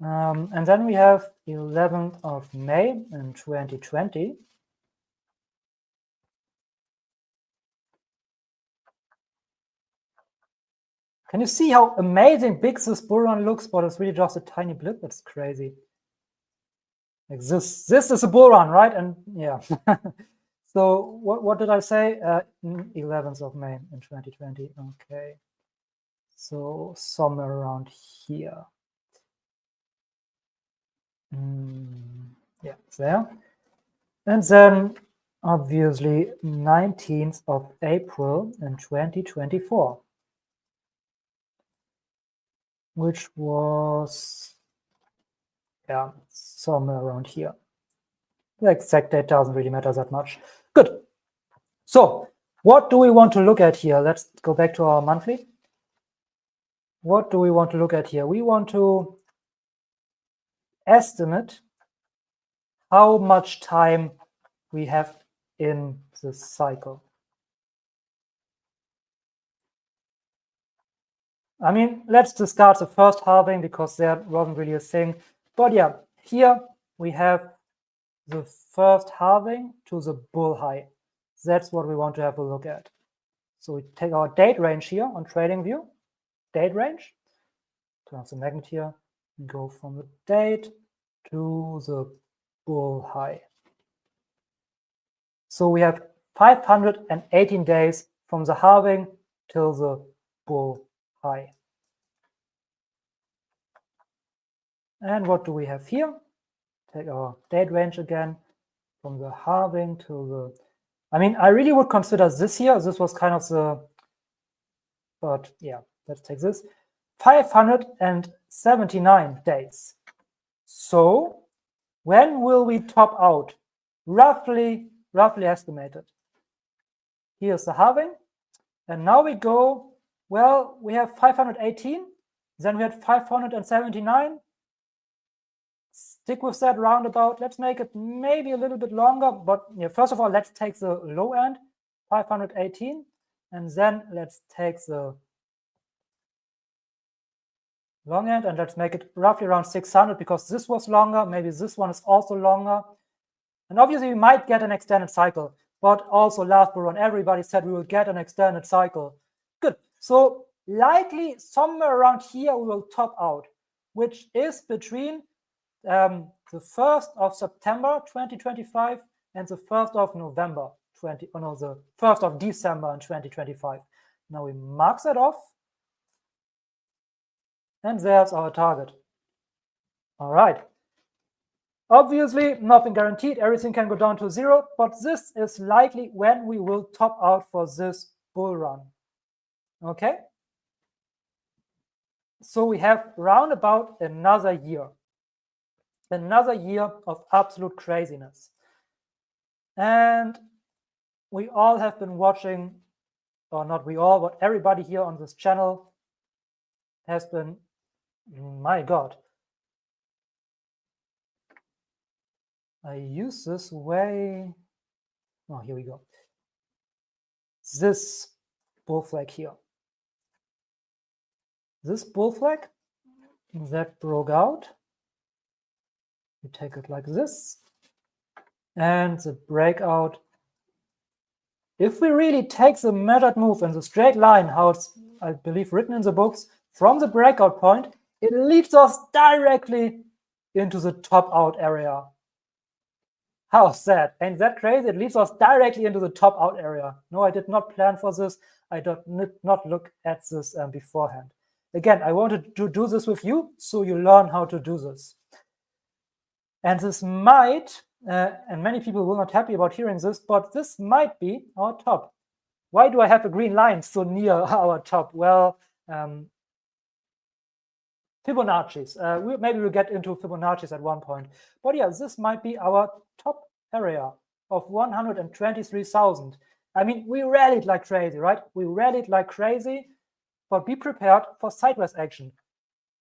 And then we have 11th of May in 2020. Can you see how amazing big this bull run looks, but it's really just a tiny blip? That's crazy. Like this is a bull run, right? And yeah. So what did I say? 11th of May in 2020. Okay. So somewhere around here. Yeah, there. And then obviously 19th of April in 2024, which was, yeah, somewhere around here. The exact date doesn't really matter that much. Good. So what do we want to look at here? Let's go back to our monthly. What do we want to look at here? We want to estimate how much time we have in this cycle. I mean, let's discard the first halving because that wasn't really a thing. But yeah, here we have the first halving to the bull high. That's what we want to have a look at. So we take our date range here on TradingView, date range, turn off the magnet here, go from the date to the bull high. So we have 518 days from the halving till the bull high. And what do we have here? Take our date range again from the halving to the, I mean, I really would consider this here. This was kind of the, but yeah, let's take this. 579 days. So when will we top out? Roughly estimated. Here's the halving. And now we go, well, we have 518, then we had 579. Stick with that roundabout. Let's make it maybe a little bit longer, but yeah, first of all, let's take the low end, 518, and then let's take the long end, and let's make it roughly around 600 because this was longer. Maybe this one is also longer. And obviously we might get an extended cycle, but also last bull run, everybody said we will get an extended cycle. Good. So likely somewhere around here we will top out, which is between the 1st of September 2025 and the 1st of November the 1st of December in 2025. Now we mark that off. And there's our target. All right. Obviously, nothing guaranteed. Everything can go down to 0, but this is likely when we will top out for this bull run. Okay? So we have round about another year. Another year of absolute craziness. And we all have been watching, or not we all, but everybody here on this channel has been, my God. I use this way. Oh, here we go. This bull flag here. This bull flag that broke out. We take it like this. And the breakout. If we really take the measured move in the straight line, how it's, I believe, written in the books, from the breakout point, it leads us directly into the top out area. How's that? Ain't that crazy? It leads us directly into the top out area. No, I did not plan for this. I did not look at this beforehand. Again, I wanted to do this with you, so you learn how to do this. And this might, and many people will not be happy about hearing this, but this might be our top. Why do I have a green line so near our top? Well, Fibonacci's. Maybe we'll get into Fibonacci's at one point. But yeah, this might be our top area of 123,000. I mean, we rallied like crazy, right? We rallied like crazy, but be prepared for sideways action.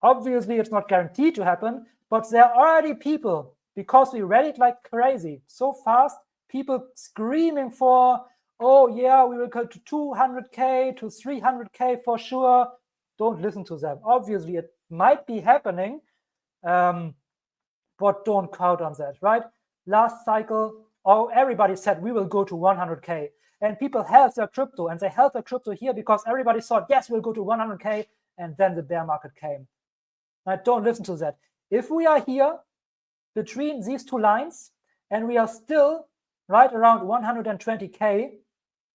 Obviously, it's not guaranteed to happen, but there are already people, because we rallied like crazy so fast, people screaming for, oh yeah, we will go to 200K, to 300K for sure. Don't listen to them. Obviously, it might be happening, but don't count on that, right? Last cycle, everybody said we will go to 100K, and people held their crypto, and they held their crypto here because everybody thought, yes, we'll go to 100K, and then the bear market came. Now, don't listen to that. If we are here between these two lines, and we are still right around 120K,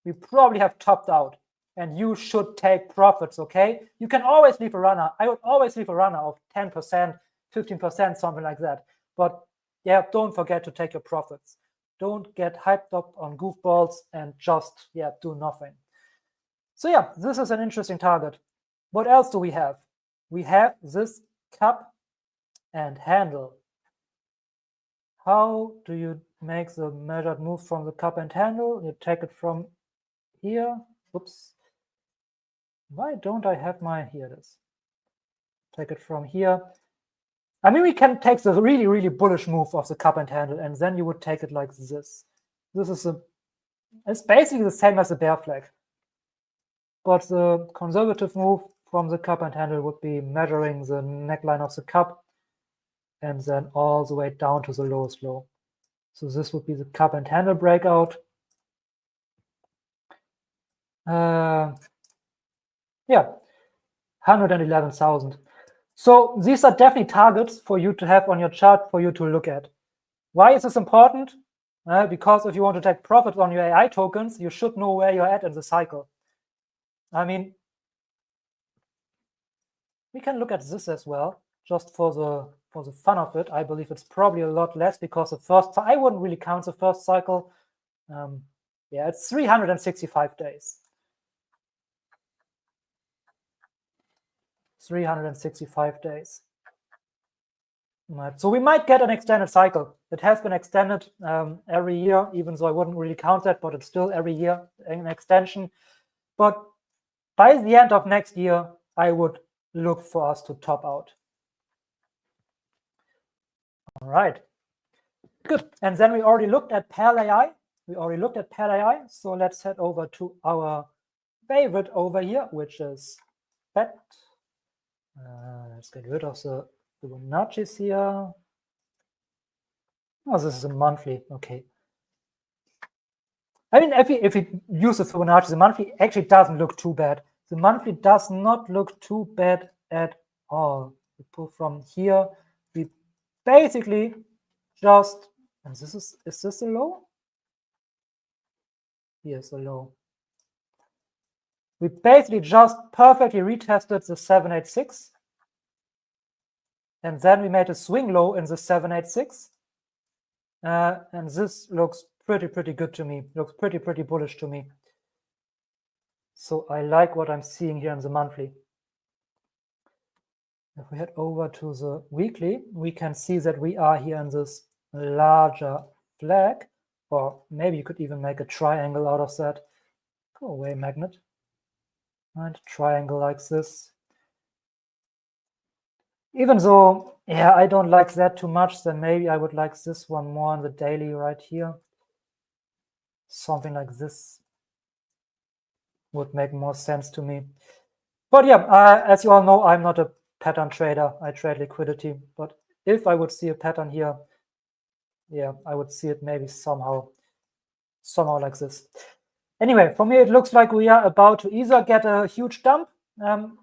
we probably have topped out. And you should take profits, okay? You can always leave a runner. I would always leave a runner of 10%, 15%, something like that. But yeah, don't forget to take your profits. Don't get hyped up on goofballs and just, yeah, do nothing. So yeah, this is an interesting target. What else do we have? We have this cup and handle. How do you make the measured move from the cup and handle? You take it from here. Oops. Why don't I have my, here it is. Take it from here. I mean, we can take the really, really bullish move of the cup and handle, and then you would take it like this. This is it's basically the same as the bear flag. But the conservative move from the cup and handle would be measuring the neckline of the cup and then all the way down to the lowest low. So this would be the cup and handle breakout. Yeah, 111,000. So these are definitely targets for you to have on your chart for you to look at. Why is this important? Because if you want to take profits on your AI tokens, you should know where you're at in the cycle. I mean, we can look at this as well, just for the fun of it. I believe it's probably a lot less because the first, I wouldn't really count the first cycle. Yeah, it's 365 days. 365 days. Right. So we might get an extended cycle. It has been extended every year, even though I wouldn't really count that, but it's still every year an extension. But by the end of next year, I would look for us to top out. All right. Good. And then we already looked at Paal AI. So let's head over to our favorite over here, which is FET. Let's get rid of the Fibonacci's here. Oh, this is a monthly. Okay. I mean, if we use the Fibonacci, the monthly actually doesn't look too bad. The monthly does not look too bad at all. We pull from here. We basically just, and this is this a low? Here's a low. We basically just perfectly retested the 786. And then we made a swing low in the 786. And this looks pretty good to me. Looks pretty bullish to me. So I like what I'm seeing here in the monthly. If we head over to the weekly, we can see that we are here in this larger flag, or maybe you could even make a triangle out of that. Go away, magnet. And triangle like this. Even though, yeah, I don't like that too much, then maybe I would like this one more on the daily right here. Something like this would make more sense to me. But yeah, as you all know, I'm not a pattern trader. I trade liquidity. But if I would see a pattern here, yeah, I would see it maybe somehow like this. Anyway, for me, it looks like we are about to either get a huge dump,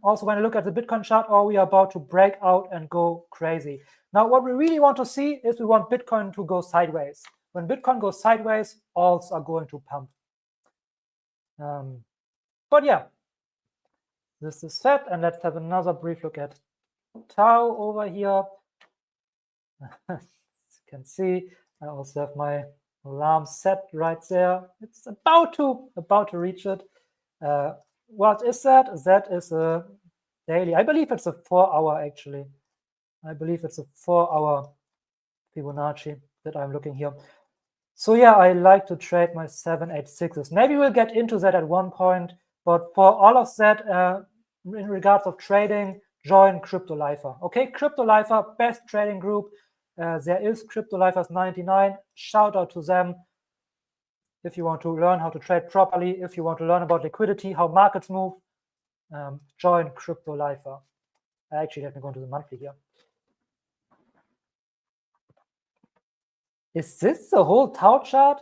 also when I look at the Bitcoin chart, or we are about to break out and go crazy. Now, what we really want to see is we want Bitcoin to go sideways. When Bitcoin goes sideways, alts are going to pump. But yeah, this is set, and let's have another brief look at Tau over here. As you can see, I also have my alarm set right there. It's about to reach it. What is that? That is a daily. I believe it's a 4-hour actually. I believe it's a 4-hour Fibonacci that I'm looking here. So yeah, I like to trade my 786s. Maybe we'll get into that at one point, but for all of that, in regards of trading, join CryptoLifer. Okay, CryptoLifer, best trading group. There is CryptoLifers 99. Shout out to them. If you want to learn how to trade properly, if you want to learn about liquidity, how markets move, join CryptoLifer. Actually, let me go into the monthly here. Is this the whole Tau chart?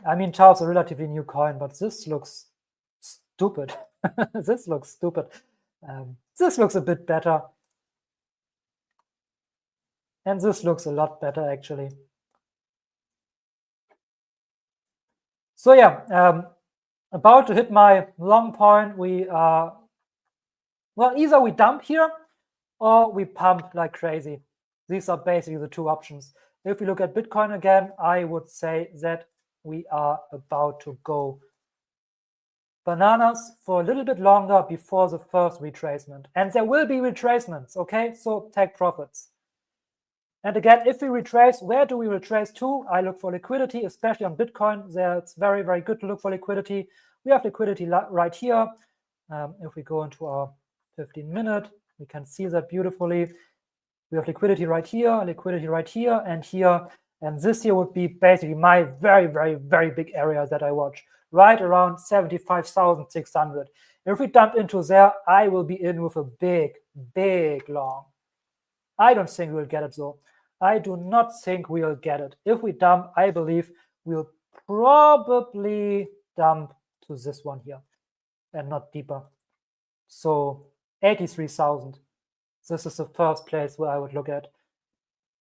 I mean, Tau is a relatively new coin, but this looks stupid. This looks stupid. This looks a bit better. And this looks a lot better, actually. So yeah, about to hit my long point. We are, well, either we dump here or we pump like crazy. These are basically the two options. If we look at Bitcoin again, I would say that we are about to go bananas for a little bit longer before the first retracement. And there will be retracements, okay? So take profits. And again, if we retrace, where do we retrace to? I look for liquidity, especially on Bitcoin. There it's very good to look for liquidity. We have liquidity right here. If we go into our 15-minute, we can see that beautifully. We have liquidity right here, and here. And this here would be basically my very big area that I watch, right around 75,600. If we dump into there, I will be in with a big long. I don't think we'll get it though. I do not think we'll get it. If we dump, I believe we'll probably dump to this one here and not deeper. So 83,000. This is the first place where I would look at.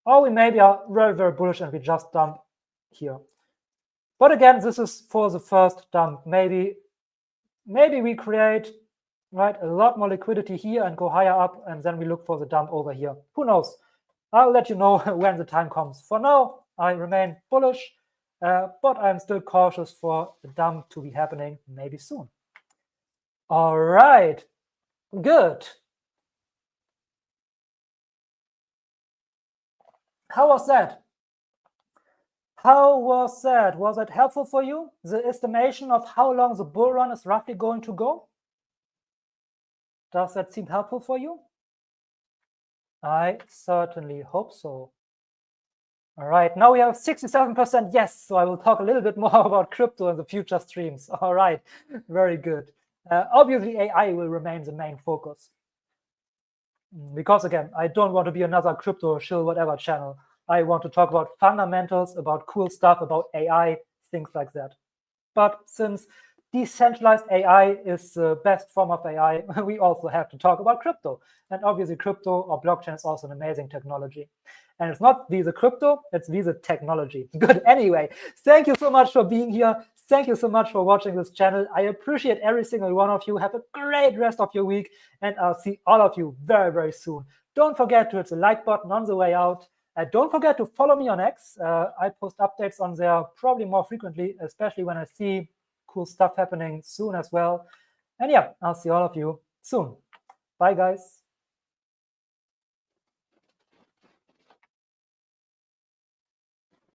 Or we maybe are very bullish and we just dump here. But again, this is for the first dump. Maybe we create a lot more liquidity here and go higher up, and then we look for the dump over here. Who knows? I'll let you know when the time comes. For now, I remain bullish, but I'm still cautious for the dump to be happening maybe soon. All right, good. How was that? Was that helpful for you? The estimation of how long the bull run is roughly going to go? Does that seem helpful for you? I certainly hope so. All right, now we have 67% yes, so I will talk a little bit more about crypto in the future streams. All right, very good. Obviously, AI will remain the main focus. Because again, I don't want to be another crypto shill whatever channel. I want to talk about fundamentals, about cool stuff, about AI, things like that. But since decentralized AI is the best form of AI, we also have to talk about crypto. And obviously crypto or blockchain is also an amazing technology. And it's not Visa crypto, it's Visa technology. Good. Anyway, thank you so much for being here. Thank you so much for watching this channel. I appreciate every single one of you. Have a great rest of your week, and I'll see all of you very, very soon. Don't forget to hit the like button on the way out. Don't forget to follow me on X. I post updates on there probably more frequently, especially when I see cool stuff happening soon as well. And yeah, I'll see all of you soon. Bye, guys.